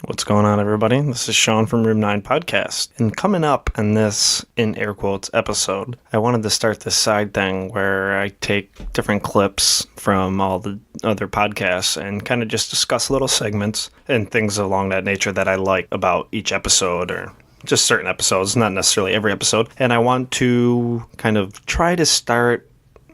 What's going on, everybody? This is Sean from Room 9 Podcast. And coming up in this, in air quotes, episode, I wanted to start this side thing where I take different clips from all the other podcasts and kind of just discuss little segments and things along that nature that I like about each episode or just certain episodes, not necessarily every episode. And I want to kind of try to start,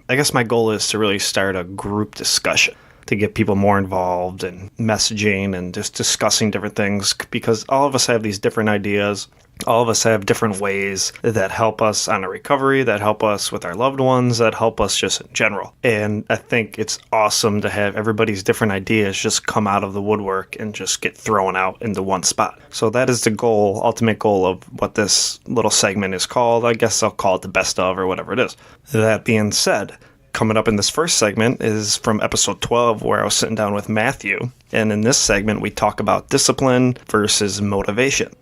I guess my goal is to really start a group discussion, to get people more involved in messaging and just discussing different things, because all of us have these different ideas. All of us have different ways that help us on a recovery, that help us with our loved ones, that help us just in general. And I think it's awesome to have everybody's different ideas just come out of the woodwork and just get thrown out into one spot. So that is the goal, ultimate goal of what this little segment is called. I guess I'll call it the best of or whatever it is. That being said, coming up in this first segment is from episode 12, where I was sitting down with Matthew. And in this segment, we talk about discipline versus motivation.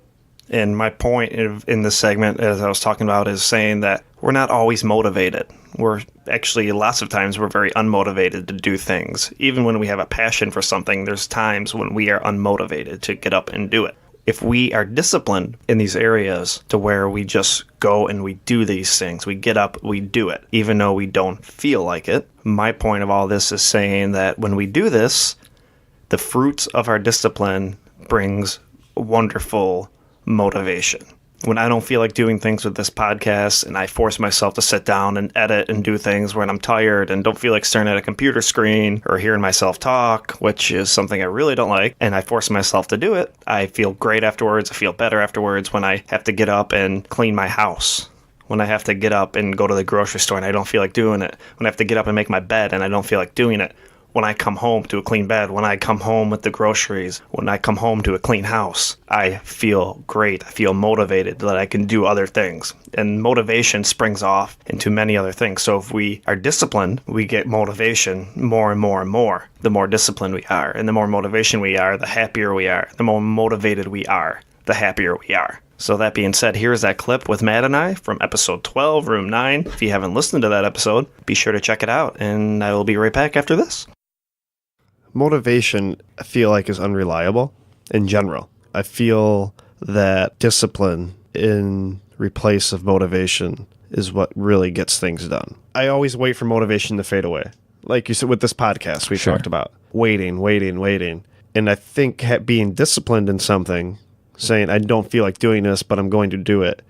And my point in this segment, as I was talking about, is saying that we're not always motivated. We're actually, lots of times, we're very unmotivated to do things. Even when we have a passion for something, there's times when we are unmotivated to get up and do it. If we are disciplined in these areas to where we just go and we do these things, we get up, we do it, even though we don't feel like it. My point of all this is saying that when we do this, the fruits of our discipline brings wonderful motivation. When I don't feel like doing things with this podcast and I force myself to sit down and edit and do things when I'm tired and don't feel like staring at a computer screen or hearing myself talk, which is something I really don't like, and I force myself to do it, I feel great afterwards. I feel better afterwards when I have to get up and clean my house. When I have to get up and go to the grocery store and I don't feel like doing it. When I have to get up and make my bed and I don't feel like doing it. When I come home to a clean bed, when I come home with the groceries, when I come home to a clean house, I feel great. I feel motivated that I can do other things. And motivation springs off into many other things. So if we are disciplined, we get motivation more and more and more, the more disciplined we are. And the more motivation we are, the happier we are. The more motivated we are, the happier we are. So that being said, here's that clip with Matt and I from episode 12, Room 9. If you haven't listened to that episode, be sure to check it out. And I will be right back after this. Motivation, I feel like, is unreliable in general. I feel that discipline in replace of motivation is what really gets things done. I always wait for motivation to fade away. Like you said with this podcast, we talked about waiting. And I think being disciplined in something, saying I don't feel like doing this, but I'm going to do it,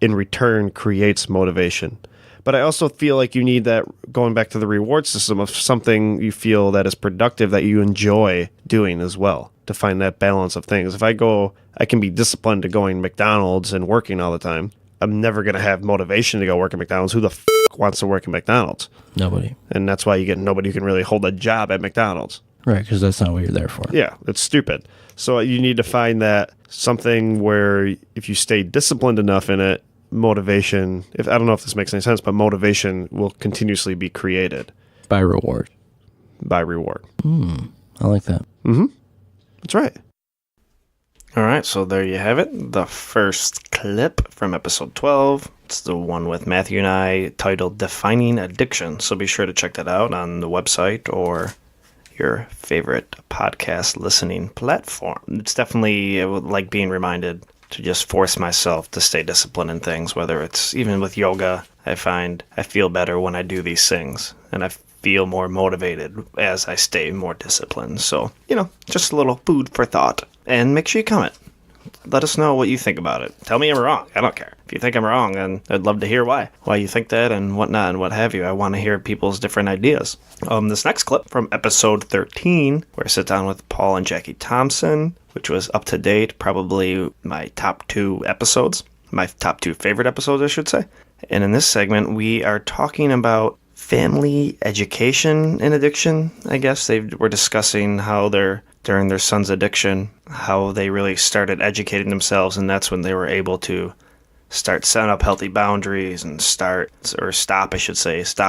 in return creates motivation. But I also feel like you need that, going back to the reward system, of something you feel that is productive, that you enjoy doing as well, to find that balance of things. If I can be disciplined to going to McDonald's and working all the time. I'm never going to have motivation to go work at McDonald's. Who the f*** wants to work at McDonald's? Nobody. And that's why you get nobody who can really hold a job at McDonald's. Right, because that's not what you're there for. Yeah, it's stupid. So you need to find that something where if you stay disciplined enough in it, motivation, I don't know if this makes any sense, but motivation will continuously be created. By reward. By reward. I like that. Mm-hmm. That's right. All right, so there you have it. The first clip from episode 12. It's the one with Matthew and I, titled Defining Addiction. So be sure to check that out on the website or your favorite podcast listening platform. It's definitely like being reminded to just force myself to stay disciplined in things, whether it's even with yoga. I find I feel better when I do these things, and I feel more motivated as I stay more disciplined. So, just a little food for thought. And make sure you comment. Let us know what you think about it. Tell me I'm wrong. I don't care. If you think I'm wrong, then I'd love to hear why you think that and whatnot and what have you. I want to hear people's different ideas. This next clip from episode 13, where I sit down with Paul and Jackie Thompson, which was up to date, probably my top 2 episodes. My top 2 favorite episodes, I should say. And in this segment, we are talking about family education and addiction, I guess. They were discussing how during their son's addiction, how they really started educating themselves, and that's when they were able to start setting up healthy boundaries and stop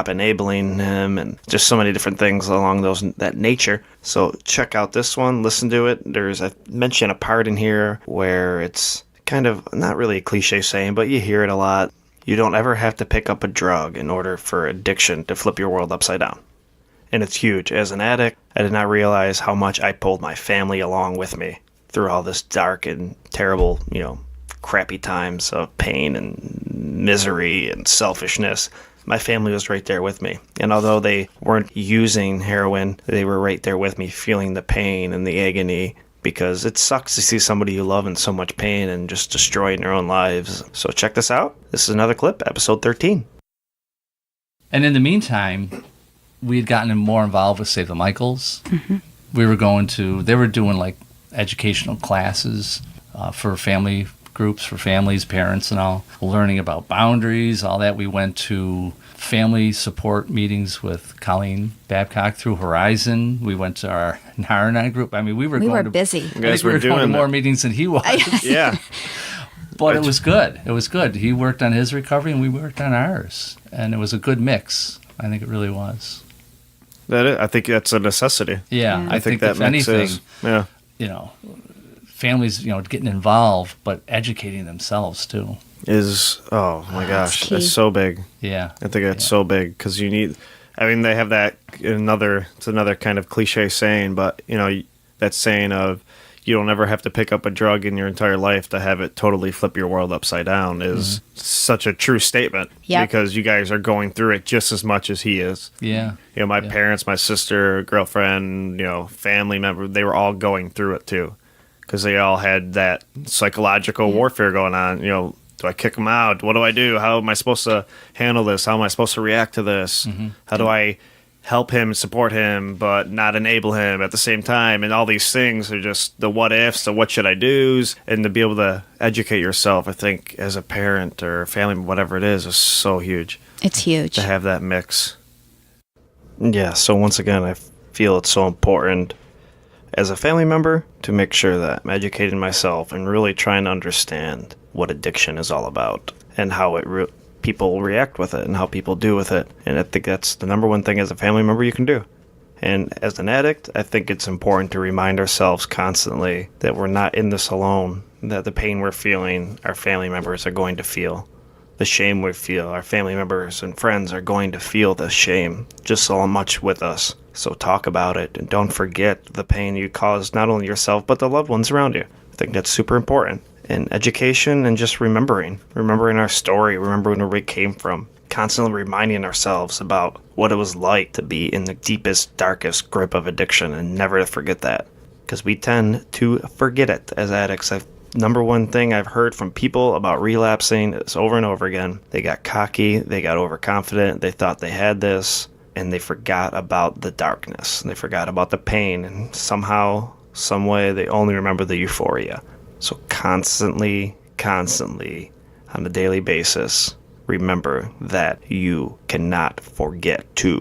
enabling him, and just so many different things along that nature. So check out this one, listen to it. I mention a part in here where it's kind of not really a cliche saying, but you hear it a lot. You don't ever have to pick up a drug in order for addiction to flip your world upside down. And it's huge. As an addict, I did not realize how much I pulled my family along with me through all this dark and terrible, crappy times of pain and misery and selfishness, my family was right there with me. And although they weren't using heroin, they were right there with me, feeling the pain and the agony, because it sucks to see somebody you love in so much pain and just destroying their own lives. So check this out. This is another clip, episode 13. And in the meantime, we had gotten more involved with Save the Michaels. Mm-hmm. They were doing like educational classes for family groups, for families, parents and all, learning about boundaries, all that. We went to family support meetings with Colleen Babcock through Horizon. We went to our Narana group. I mean, we were busy. You guys were going to doing more meetings than he was. Yeah. But it was good. It was good. He worked on his recovery and we worked on ours. And it was a good mix. I think it really was. I think that's a necessity. Yeah. I think that if anything, yeah. Families, getting involved, but educating themselves too. Oh my gosh, it's so big. Yeah. I think it's so big because they have that it's another kind of cliche saying, but that saying of you don't ever have to pick up a drug in your entire life to have it totally flip your world upside down is such a true statement. Yep. Because you guys are going through it just as much as he is. Yeah. My parents, my sister, girlfriend, family member, they were all going through it too. Because they all had that psychological warfare going on. Do I kick them out? What do I do? How am I supposed to handle this? How am I supposed to react to this? Mm-hmm. How do I help him, support him, but not enable him at the same time? And all these things are just the what ifs, the what should I do's, and to be able to educate yourself, I think, as a parent or family, whatever it is so huge. It's huge. To have that mix. Yeah, so once again, I feel it's so important as a family member to make sure that I'm educating myself and really trying to understand what addiction is all about and how people react with it and how people do with it. And I think that's the number one thing as a family member you can do. And as an addict, I think it's important to remind ourselves constantly that we're not in this alone, that the pain we're feeling, our family members are going to feel. The shame we feel, our family members and friends are going to feel the shame just so much with us. So talk about it and don't forget the pain you caused not only yourself but the loved ones around you. I think that's super important. And education and just remembering our story, remembering where we came from, constantly reminding ourselves about what it was like to be in the deepest, darkest grip of addiction and never to forget that. Because we tend to forget it as addicts. Number one thing I've heard from people about relapsing is over and over again. They got cocky, they got overconfident, they thought they had this, and they forgot about the darkness. They forgot about the pain, and somehow, some way, they only remember the euphoria. So constantly, on a daily basis, remember that you cannot forget to.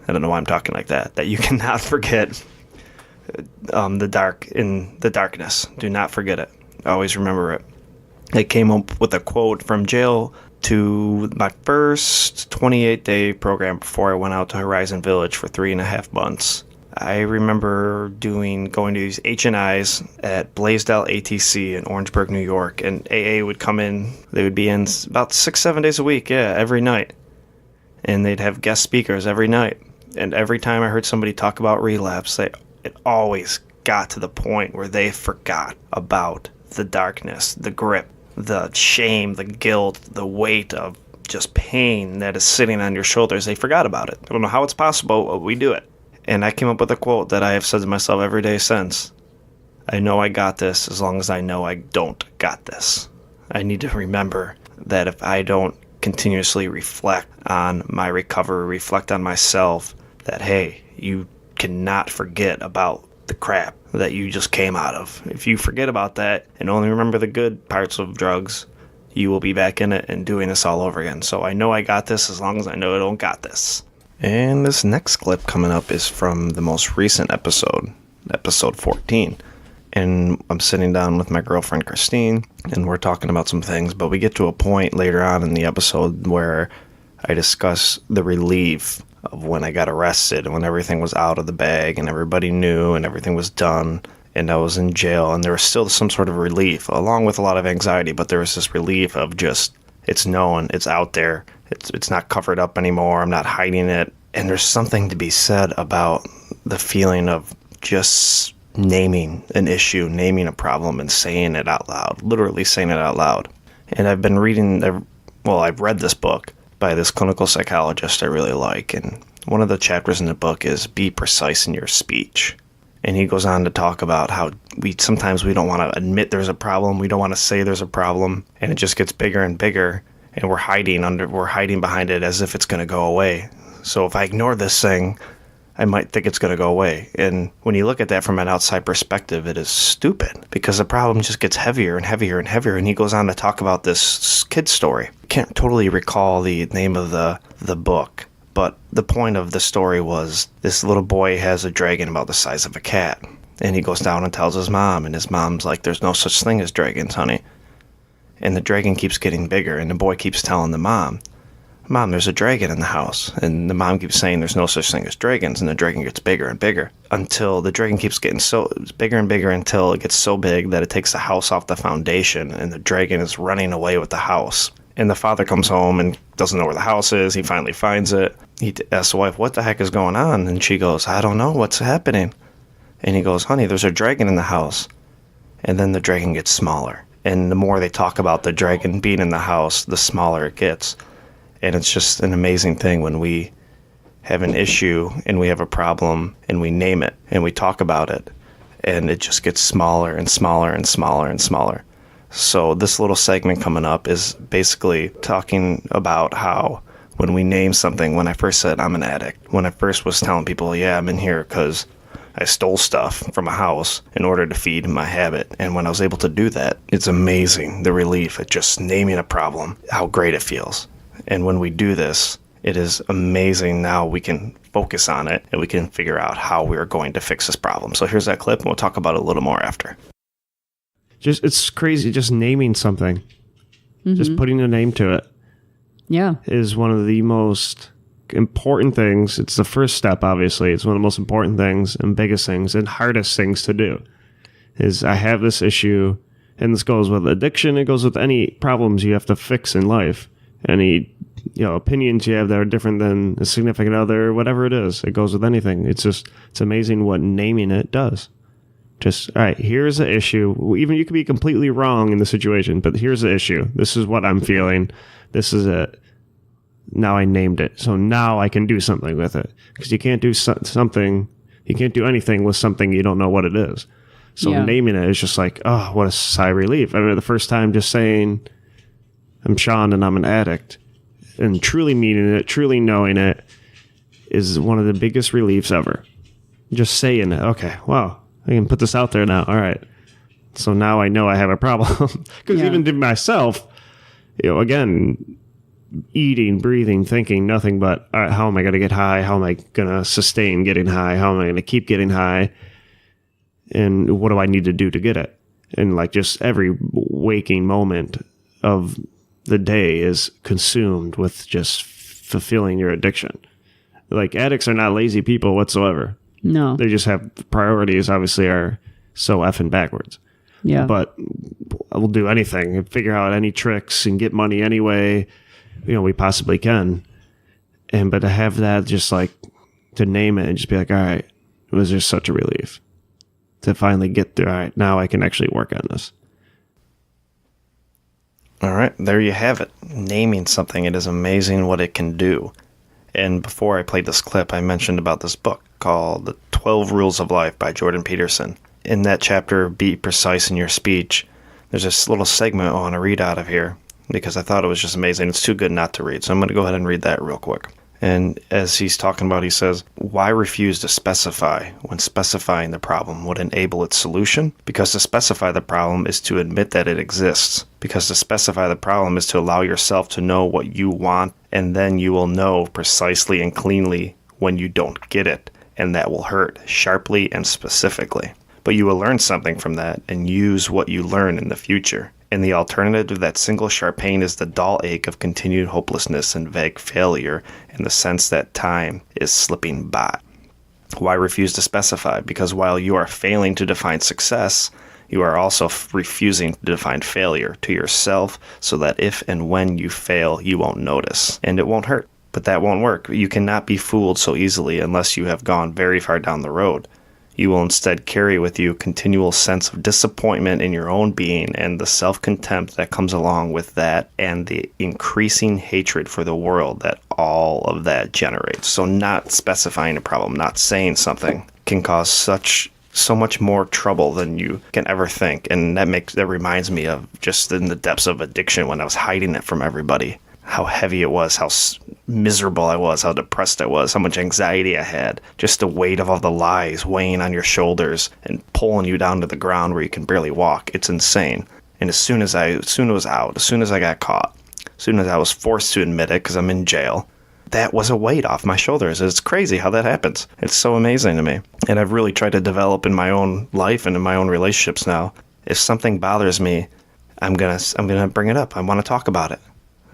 I don't know why I'm talking like that. That you cannot forget the darkness. Do not forget it. Always remember it. I came up with a quote from jail to my first 28-day program before I went out to Horizon Village for 3.5 months. I remember going to these H&Is at Blaisdell ATC in Orangeburg, New York, and AA would come in. They would be in about 6-7 days a week, every night. And they'd have guest speakers every night. And every time I heard somebody talk about relapse, it always got to the point where they forgot about the darkness, the grip, the shame, the guilt, the weight of just pain that is sitting on your shoulders. They forgot about it. I don't know how it's possible, but we do it. And I came up with a quote that I have said to myself every day since. I know I got this as long as I know I don't got this. I need to remember that if I don't continuously reflect on my recovery, reflect on myself, that, hey, you cannot forget about the crap that you just came out of. If you forget about that and only remember the good parts of drugs, you will be back in it and doing this all over again. So I know I got this as long as I know I don't got this. And this next clip coming up is from the most recent episode 14. And I'm sitting down with my girlfriend Christine, and we're talking about some things, but we get to a point later on in the episode where I discuss the relief of when I got arrested and when everything was out of the bag and everybody knew and everything was done and I was in jail, and there was still some sort of relief along with a lot of anxiety, but there was this relief of just, it's known, it's out there, it's not covered up anymore, I'm not hiding it. And there's something to be said about the feeling of just naming an issue, naming a problem, and saying it out loud, literally saying it out loud. And I've been I've read this book by this clinical psychologist I really like, and one of the chapters in the book is be precise in your speech. And he goes on to talk about how sometimes we don't want to admit there's a problem, we don't want to say there's a problem, and it just gets bigger and bigger, and we're hiding behind it as if it's going to go away. So if I ignore this thing, I might think it's going to go away. And when you look at that from an outside perspective, it is stupid because the problem just gets heavier and heavier and heavier. And he goes on to talk about this kid's story. I can't totally recall the name of the book, but the point of the story was this little boy has a dragon about the size of a cat. And he goes down and tells his mom, and his mom's like, there's no such thing as dragons, honey. And the dragon keeps getting bigger, and the boy keeps telling the mom, Mom, there's a dragon in the house. And the mom keeps saying there's no such thing as dragons, and the dragon gets bigger and bigger until the dragon keeps getting so bigger and bigger until it gets so big that it takes the house off the foundation, and the dragon is running away with the house. And the father comes home and doesn't know where the house is. He finally finds it. He asks the wife, what the heck is going on? And she goes, I don't know, what's happening? And he goes, honey, there's a dragon in the house. And then the dragon gets smaller. And the more they talk about the dragon being in the house, the smaller it gets. And it's just an amazing thing when we have an issue and we have a problem and we name it and we talk about it, and it just gets smaller and smaller and smaller and smaller. So this little segment coming up is basically talking about how when we name something, when I first said I'm an addict, when I first was telling people, yeah, I'm in here because I stole stuff from a house in order to feed my habit. And when I was able to do that, it's amazing, the relief at just naming a problem, how great it feels. And when we do this, it is amazing. Now we can focus on it and we can figure out how we're going to fix this problem. So here's that clip, and we'll talk about it a little more after. It's crazy. Just naming something, just putting a name to it, is one of the most important things. It's the first step, obviously. It's one of the most important things and biggest things and hardest things to do. Is I have this issue, and this goes with addiction. It goes with any problems you have to fix in life. Any opinions you have that are different than a significant other, whatever it is, it goes with anything. It's amazing what naming it does. Just, all right, here's the issue. Even you could be completely wrong in the situation, but here's the issue. This is what I'm feeling. This is it. Now I named it. So now I can do something with it. Because you can't do something, you can't do anything with something you don't know what it is. So naming it is just like, oh, what a sigh of relief. I mean, the first time just saying, I'm Sean and I'm an addict, and truly meaning it, truly knowing it, is one of the biggest reliefs ever. Just saying it. Okay, wow, I can put this out there now. All right. So now I know I have a problem. Because even to myself, again, eating, breathing, thinking nothing but, all right, how am I going to get high? How am I going to sustain getting high? How am I going to keep getting high? And what do I need to do to get it? And like just every waking moment of the day is consumed with just fulfilling your addiction. Like, addicts are not lazy people whatsoever. No. They just have priorities, obviously, are so effing backwards. Yeah. But we'll do anything and figure out any tricks and get money any way, we possibly can. But to have that, just like, to name it and just be like, all right, it was just such a relief to finally get through. All right, now I can actually work on this. All right, there you have it. Naming something, it is amazing what it can do. And before I played this clip, I mentioned about this book called The 12 Rules of Life by Jordan Peterson. In that chapter, Be Precise in Your Speech, there's this little segment I want to read out of here because I thought it was just amazing. It's too good not to read, so I'm going to go ahead and read that real quick. And as he's talking about, he says, why refuse to specify when specifying the problem would enable its solution? Because to specify the problem is to admit that it exists. Because to specify the problem is to allow yourself to know what you want, and then you will know precisely and cleanly when you don't get it, and that will hurt sharply and specifically. But you will learn something from that and use what you learn in the future. And the alternative to that single sharp pain is the dull ache of continued hopelessness and vague failure in the sense that time is slipping by. Why refuse to specify? Because while you are failing to define success, you are also refusing to define failure to yourself so that if and when you fail, you won't notice. And it won't hurt. But that won't work. You cannot be fooled so easily unless you have gone very far down the road. You will instead carry with you a continual sense of disappointment in your own being and the self-contempt that comes along with that, and the increasing hatred for the world that all of that generates. So not specifying a problem, not saying something, can cause so much more trouble than you can ever think. And that reminds me of just in the depths of addiction, when I was hiding it from everybody, how heavy it was, how miserable I was, how depressed I was, how much anxiety I had, just the weight of all the lies weighing on your shoulders and pulling you down to the ground where you can barely walk. It's insane. And as soon as it was out, as soon as I got caught, as soon as I was forced to admit it because I'm in jail, that was a weight off my shoulders. It's crazy how that happens. It's so amazing to me. And I've really tried to develop in my own life and in my own relationships now. If something bothers me, I'm gonna bring it up. I want to talk about it.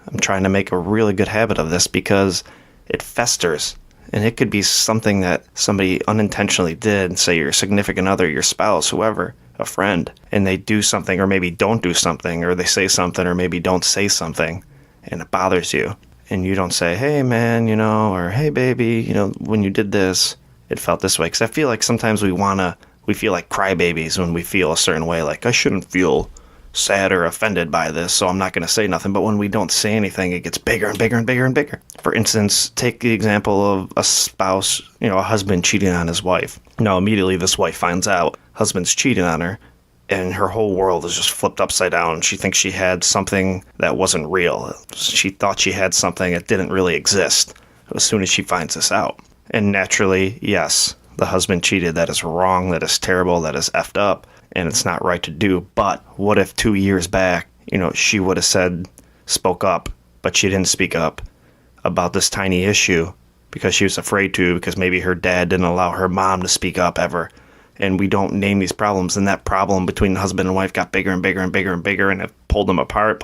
I'm trying to make a really good habit of this because it festers. And it could be something that somebody unintentionally did, say your significant other, your spouse, whoever, a friend, and they do something or maybe don't do something, or they say something or maybe don't say something, and it bothers you. And you don't say, hey man, or hey baby, when you did this, it felt this way. Because I feel like sometimes we feel like crybabies when we feel a certain way, like I shouldn't feel sad or offended by this, so I'm not going to say nothing. But when we don't say anything, it gets bigger and bigger and bigger and bigger. For instance, take the example of a spouse, a husband cheating on his wife. Now, immediately this wife finds out husband's cheating on her, and her whole world is just flipped upside down. She thinks she had something that wasn't real. She thought she had something that didn't really exist as soon as she finds this out. And naturally, yes, the husband cheated. That is wrong. That is terrible. That is effed up. And it's not right to do. But what if 2 years back, she would have spoke up, but she didn't speak up about this tiny issue because she was afraid to, because maybe her dad didn't allow her mom to speak up ever. And we don't name these problems. And that problem between husband and wife got bigger and bigger and bigger and bigger. And it pulled them apart.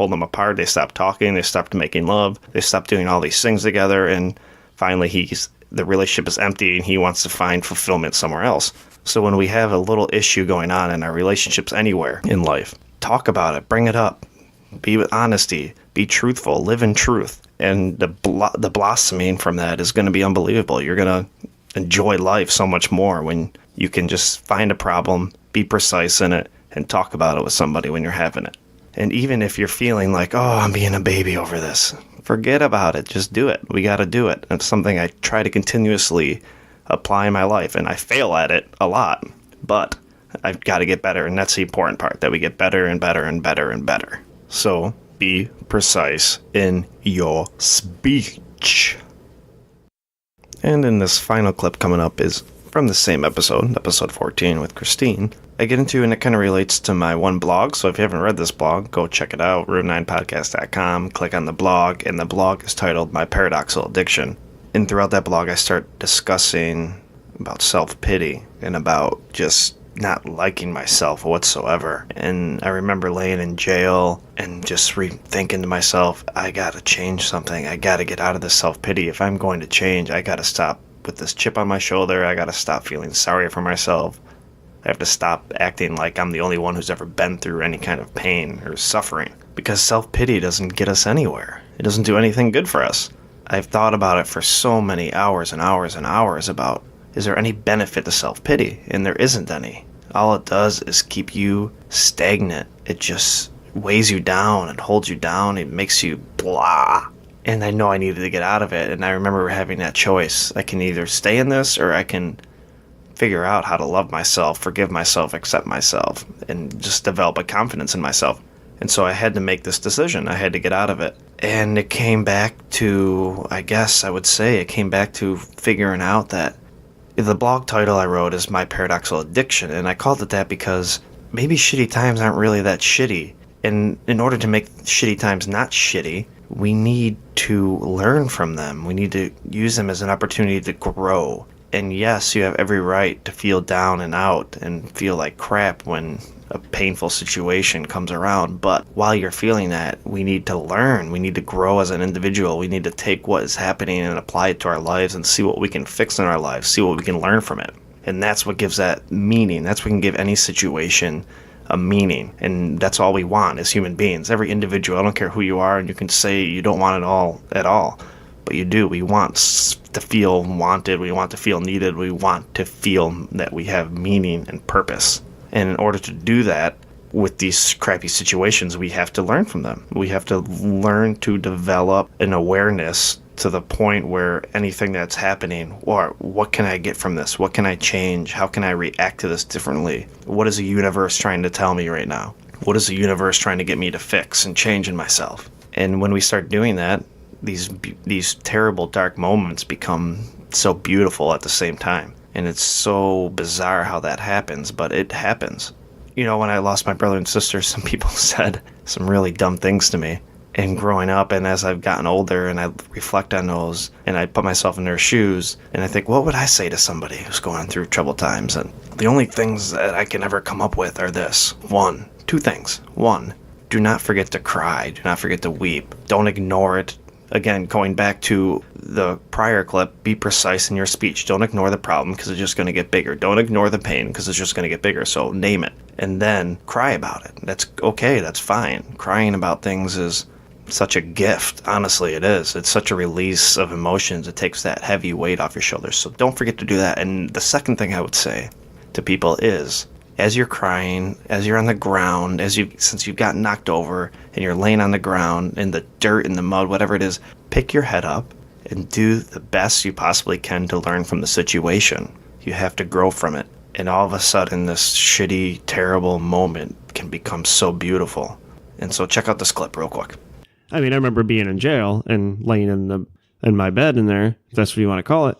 They stopped talking. They stopped making love. They stopped doing all these things together. And finally, the relationship is empty and he wants to find fulfillment somewhere else. So when we have a little issue going on in our relationships anywhere in life, talk about it, bring it up, be with honesty, be truthful, live in truth. And the blossoming from that is going to be unbelievable. You're going to enjoy life so much more when you can just find a problem, be precise in it, and talk about it with somebody when you're having it. And even if you're feeling like, oh, I'm being a baby over this, forget about it. Just do it. We got to do it. It's something I try to continuously apply in my life, and I fail at it a lot, but I've got to get better, and that's the important part, that we get better and better and better and better. So be precise in your speech. And in this final clip coming up is from the same episode 14 with Christine. I get into, and it kind of relates to my one blog, so if you haven't read this blog, go check it out, room9podcast.com, click on the blog, and the blog is titled My Paradoxical Addiction. And throughout that blog, I start discussing about self-pity and about just not liking myself whatsoever. And I remember laying in jail and just thinking to myself, I gotta change something. I gotta get out of this self-pity. If I'm going to change, I gotta stop with this chip on my shoulder. I gotta stop feeling sorry for myself. I have to stop acting like I'm the only one who's ever been through any kind of pain or suffering. Because self-pity doesn't get us anywhere. It doesn't do anything good for us. I've thought about it for so many hours and hours and hours about, is there any benefit to self-pity? And there isn't any. All it does is keep you stagnant. It just weighs you down and holds you down. It makes you blah. And I know I needed to get out of it. And I remember having that choice. I can either stay in this, or I can figure out how to love myself, forgive myself, accept myself, and just develop a confidence in myself. And so I had to make this decision. I had to get out of it. And it came back to, I guess I would say, it came back to figuring out that the blog title I wrote is My Paradoxical Addiction. And I called it that because maybe shitty times aren't really that shitty. And in order to make shitty times not shitty, we need to learn from them. We need to use them as an opportunity to grow. And yes, you have every right to feel down and out and feel like crap when a painful situation comes around. But while you're feeling that, we need to learn. We need to grow as an individual. We need to take what is happening and apply it to our lives and see what we can fix in our lives, see what we can learn from it. And that's what gives that meaning. That's what can give any situation a meaning. And that's all we want as human beings. Every individual, I don't care who you are, and you can say you don't want it all at all. but you do. We want to feel wanted. We want to feel needed. We want to feel that we have meaning and purpose. And in order to do that with these crappy situations, we have to learn from them. We have to learn to develop an awareness to the point where anything that's happening, or what can I get from this? What can I change? How can I react to this differently? What is the universe trying to tell me right now? What is the universe trying to get me to fix and change in myself? And when we start doing that, these terrible dark moments become so beautiful at the same time. And it's so bizarre how that happens, but it happens. You know, when I lost my brother and sister, some people said some really dumb things to me. And growing up, and as I've gotten older, and I reflect on those, and I put myself in their shoes, and I think, what would I say to somebody who's going through troubled times? And the only things that I can ever come up with are two things. One, do not forget to cry. Do not forget to weep. Don't ignore it. Again, going back to the prior clip, be precise in your speech. Don't ignore the problem because it's just going to get bigger. Don't ignore the pain because it's just going to get bigger. So name it. And then cry about it. That's okay. That's fine. Crying about things is such a gift. Honestly, it is. It's such a release of emotions. It takes that heavy weight off your shoulders. So don't forget to do that. And the second thing I would say to people is, as you're crying, as you're on the ground, since you've gotten knocked over and you're laying on the ground in the dirt, in the mud, whatever it is, pick your head up and do the best you possibly can to learn from the situation. You have to grow from it. And all of a sudden, this shitty, terrible moment can become so beautiful. And so check out this clip real quick. I mean, I remember being in jail and laying in my bed in there, if that's what you want to call it,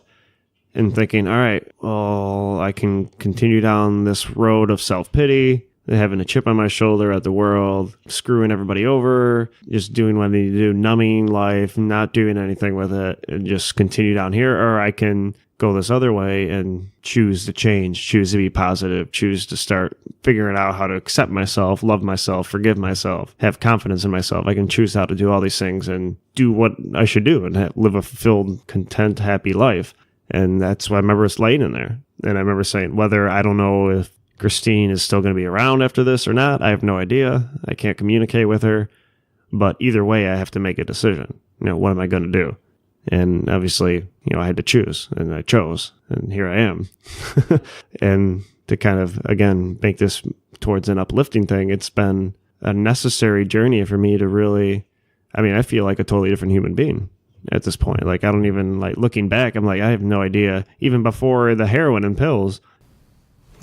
and thinking, all right, well, I can continue down this road of self-pity, having a chip on my shoulder at the world, screwing everybody over, just doing what I need to do, numbing life, not doing anything with it, and just continue down here. Or I can go this other way and choose to change, choose to be positive, choose to start figuring out how to accept myself, love myself, forgive myself, have confidence in myself. I can choose how to do all these things and do what I should do and live a fulfilled, content, happy life. And that's why I remember us laying in there. And I remember saying, whether I don't know if Christine is still going to be around after this or not, I have no idea. I can't communicate with her. But either way, I have to make a decision. You know, what am I going to do? And obviously, you know, I had to choose, and I chose, and here I am. And to kind of, again, make this towards an uplifting thing, it's been a necessary journey for me to really, I feel like a totally different human being at this point. Like, I don't even, like, looking back, I'm like, I have no idea, even before the heroin and pills.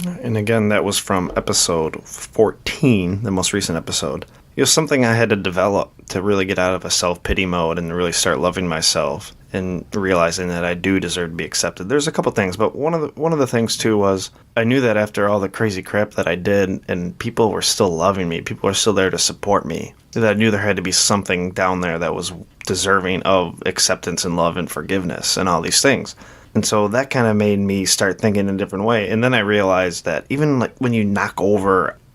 And again, that was from episode 14, the most recent episode. It was something I had to develop to really get out of a self-pity mode and really start loving myself and realizing that I do deserve to be accepted. There's a couple things, but one of the things too was I knew that after all the crazy crap that I did and people were still loving me, people were still there to support me, that I knew there had to be something down there that was deserving of acceptance and love and forgiveness and all these things. And so that kind of made me start thinking in a different way. And then I realized that even like when you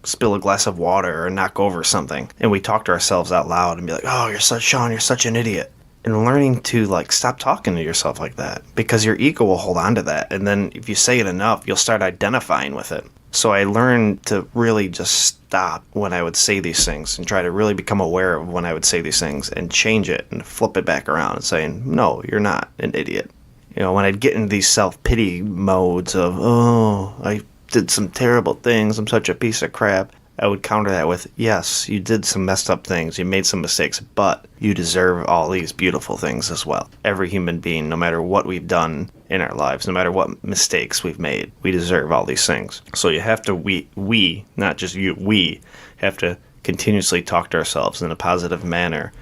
spill a glass of water or knock over something, and we talk to ourselves out loud and be like, oh, Sean, you're such an idiot. And learning to like stop talking to yourself like that, because your ego will hold on to that. And then if you say it enough, you'll start identifying with it. So I learned to really just stop when I would say these things and try to really become aware of when I would say these things and change it and flip it back around and saying, no, you're not an idiot. You know, when I'd get into these self-pity modes of, oh, I did some terrible things, I'm such a piece of crap, I would counter that with, yes, you did some messed up things, you made some mistakes, but you deserve all these beautiful things as well. Every human being, no matter what we've done in our lives, no matter what mistakes we've made, we deserve all these things. So you have to, we, not just you, we have to continuously talk to ourselves in a positive manner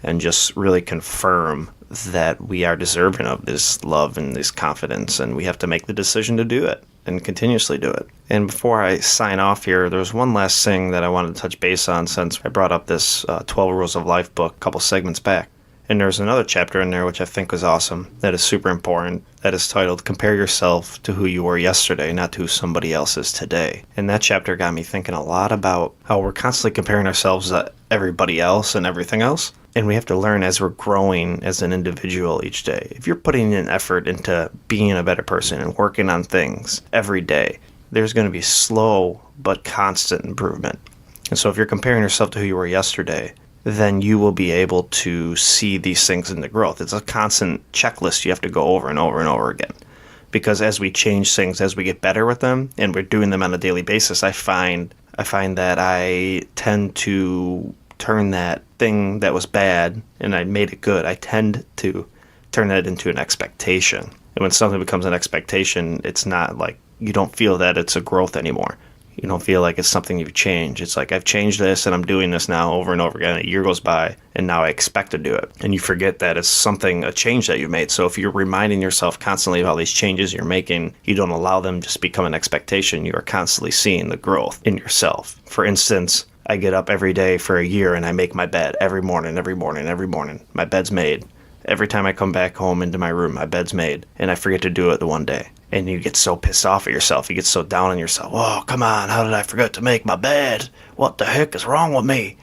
and just really confirm that we are deserving of this love and this confidence, and we have to make the decision to do it and continuously do it. And before I sign off here, there's one last thing that I wanted to touch base on, since I brought up this 12 Rules of Life book a couple segments back. And there's another chapter in there which I think was awesome, that is super important, that is titled Compare Yourself to Who You Were Yesterday, Not to Who Somebody Else Is Today. And that chapter got me thinking a lot about how we're constantly comparing ourselves to everybody else and everything else. And we have to learn as we're growing as an individual each day. If you're putting in effort into being a better person and working on things every day, there's going to be slow but constant improvement. And so if you're comparing yourself to who you were yesterday, then you will be able to see these things in the growth. It's a constant checklist you have to go over and over and over again. Because as we change things, as we get better with them, and we're doing them on a daily basis, I find that I tend to turn that thing that was bad and I made it good. I tend to turn that into an expectation. And when something becomes an expectation, it's not like you don't feel that it's a growth anymore. You don't feel like it's something you've changed. It's like I've changed this and I'm doing this now over and over again. A year goes by and now I expect to do it. And you forget that it's a change that you made. So if you're reminding yourself constantly of all these changes you're making, you don't allow them to just become an expectation. You are constantly seeing the growth in yourself. For instance, I get up every day for a year and I make my bed every morning. My bed's made. Every time I come back home into my room, my bed's made. And I forget to do it the one day. And you get so pissed off at yourself. You get so down on yourself. Oh, come on. How did I forget to make my bed? What the heck is wrong with me?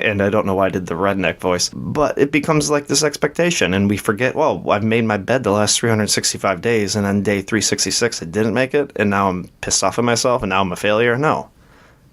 And I don't know why I did the redneck voice. But it becomes like this expectation. And we forget, well, I've made my bed the last 365 days. And on day 366, I didn't make it. And now I'm pissed off at myself. And now I'm a failure. No.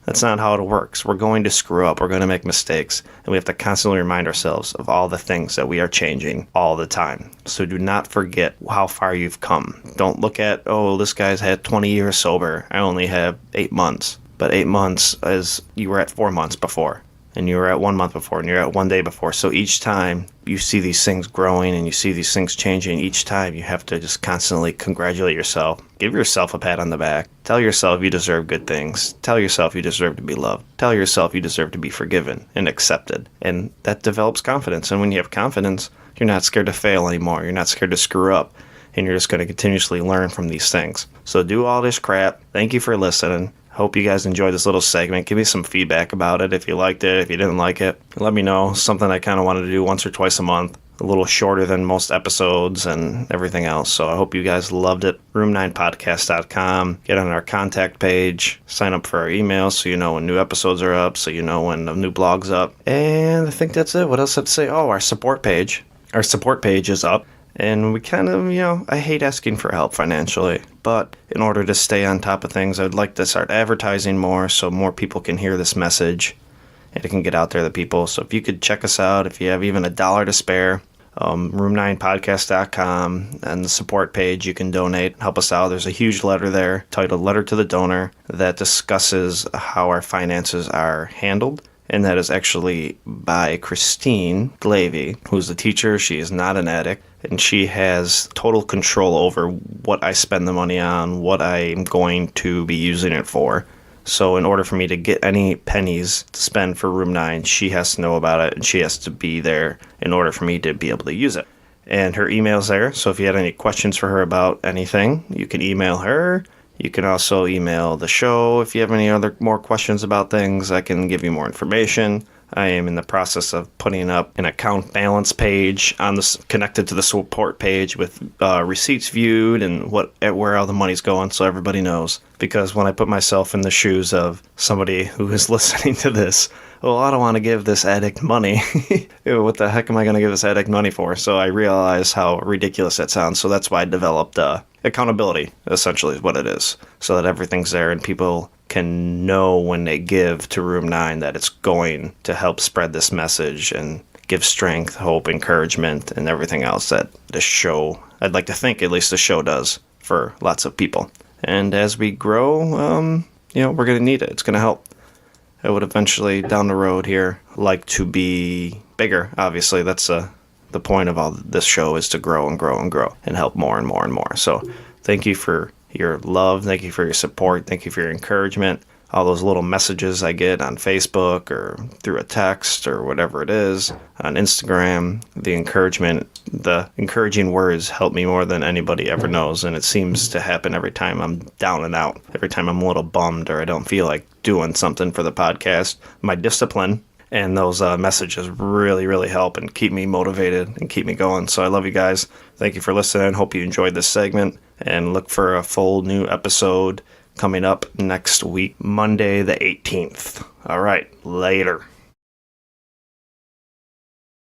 That's not how it works. We're going to screw up. We're going to make mistakes. And we have to constantly remind ourselves of all the things that we are changing all the time. So do not forget how far you've come. Don't look at, oh, this guy's had 20 years sober. I only have 8 months. But 8 months is you were at 4 months before. And you were at 1 month before. And you're at 1 day before. So each time you see these things growing and you see these things changing, each time you have to just constantly congratulate yourself. Give yourself a pat on the back. Tell yourself you deserve good things. Tell yourself you deserve to be loved. Tell yourself you deserve to be forgiven and accepted. And that develops confidence. And when you have confidence, you're not scared to fail anymore. You're not scared to screw up. And you're just going to continuously learn from these things. So do all this crap. Thank you for listening. Hope you guys enjoyed this little segment. Give me some feedback about it if you liked it, if you didn't like it. Let me know. Something I kind of wanted to do once or twice a month. A little shorter than most episodes and everything else. So I hope you guys loved it. Room9podcast.com. Get on our contact page. Sign up for our emails so you know when new episodes are up, so you know when the new blog's up. And I think that's it. What else have to say? Oh, our support page. Our support page is up. And we kind of, I hate asking for help financially, but in order to stay on top of things, I'd like to start advertising more so more people can hear this message and it can get out there to people. So if you could check us out, if you have even $1 to spare, room9podcast.com and the support page, you can donate, help us out. There's a huge letter there titled Letter to the Donor that discusses how our finances are handled. And that is actually by Christine Glavy, who's a teacher. She is not an addict, and she has total control over what I spend the money on, what I'm going to be using it for. So in order for me to get any pennies to spend for Room 9, she has to know about it, and she has to be there in order for me to be able to use it. And her email's there, so if you had any questions for her about anything, you can email her. You can also email the show if you have any more questions about things. I can give you more information. I am in the process of putting up an account balance page on this connected to the support page with receipts viewed and where all the money's going, so everybody knows. Because when I put myself in the shoes of somebody who is listening to this, well, I don't want to give this addict money. What the heck am I going to give this addict money for? So I realize how ridiculous that sounds. So that's why I developed accountability, essentially, is what it is. So that everything's there and people can know when they give to Room 9 that it's going to help spread this message and give strength, hope, encouragement, and everything else that the show, I'd like to think at least the show does for lots of people. And as we grow, we're going to need it. It's going to help. I would eventually, down the road here, like to be bigger. Obviously, that's the point of all this show is to grow and grow and grow and help more and more and more. So thank you for your love. Thank you for your support. Thank you for your encouragement. All those little messages I get on Facebook or through a text or whatever it is, on Instagram, the encouraging words help me more than anybody ever knows. And it seems to happen every time I'm down and out, every time I'm a little bummed or I don't feel like doing something for the podcast. My discipline and those messages really, really help and keep me motivated and keep me going. So I love you guys. Thank you for listening. Hope you enjoyed this segment and look for a full new episode coming up next week, Monday the 18th. All right, later.